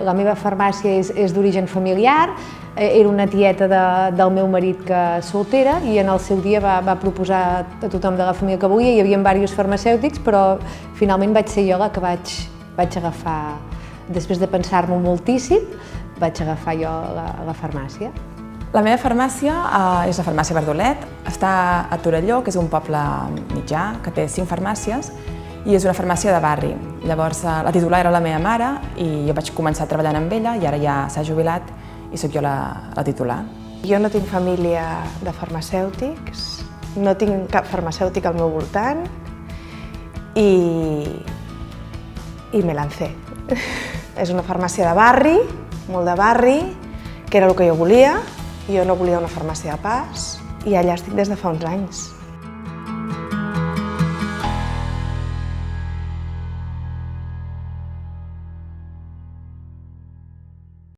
La meva farmàcia és d'origen familiar, era una tieta del meu marit que soltera i en el seu dia va proposar a tothom de la família que volia. Hi havia diversos farmacèutics, però finalment vaig ser jo la que vaig agafar, després de pensar-m'ho moltíssim, vaig agafar jo la farmàcia. La meva farmàcia és la farmàcia Verdolet, està a Torelló, que és un poble mitjà, que té 5 farmàcies, i és una farmàcia de barri. Llavors, la titular era la meva mare i jo vaig començar treballant amb ella i ara ja s'ha jubilat i sóc jo la titular. Jo no tinc família de farmacèutics, no tinc cap farmacèutic al meu voltant i me lancé. És una farmàcia de barri, molt de barri, que era el que jo volia. Jo no volia una farmàcia de pas i allà estic des de fa uns anys.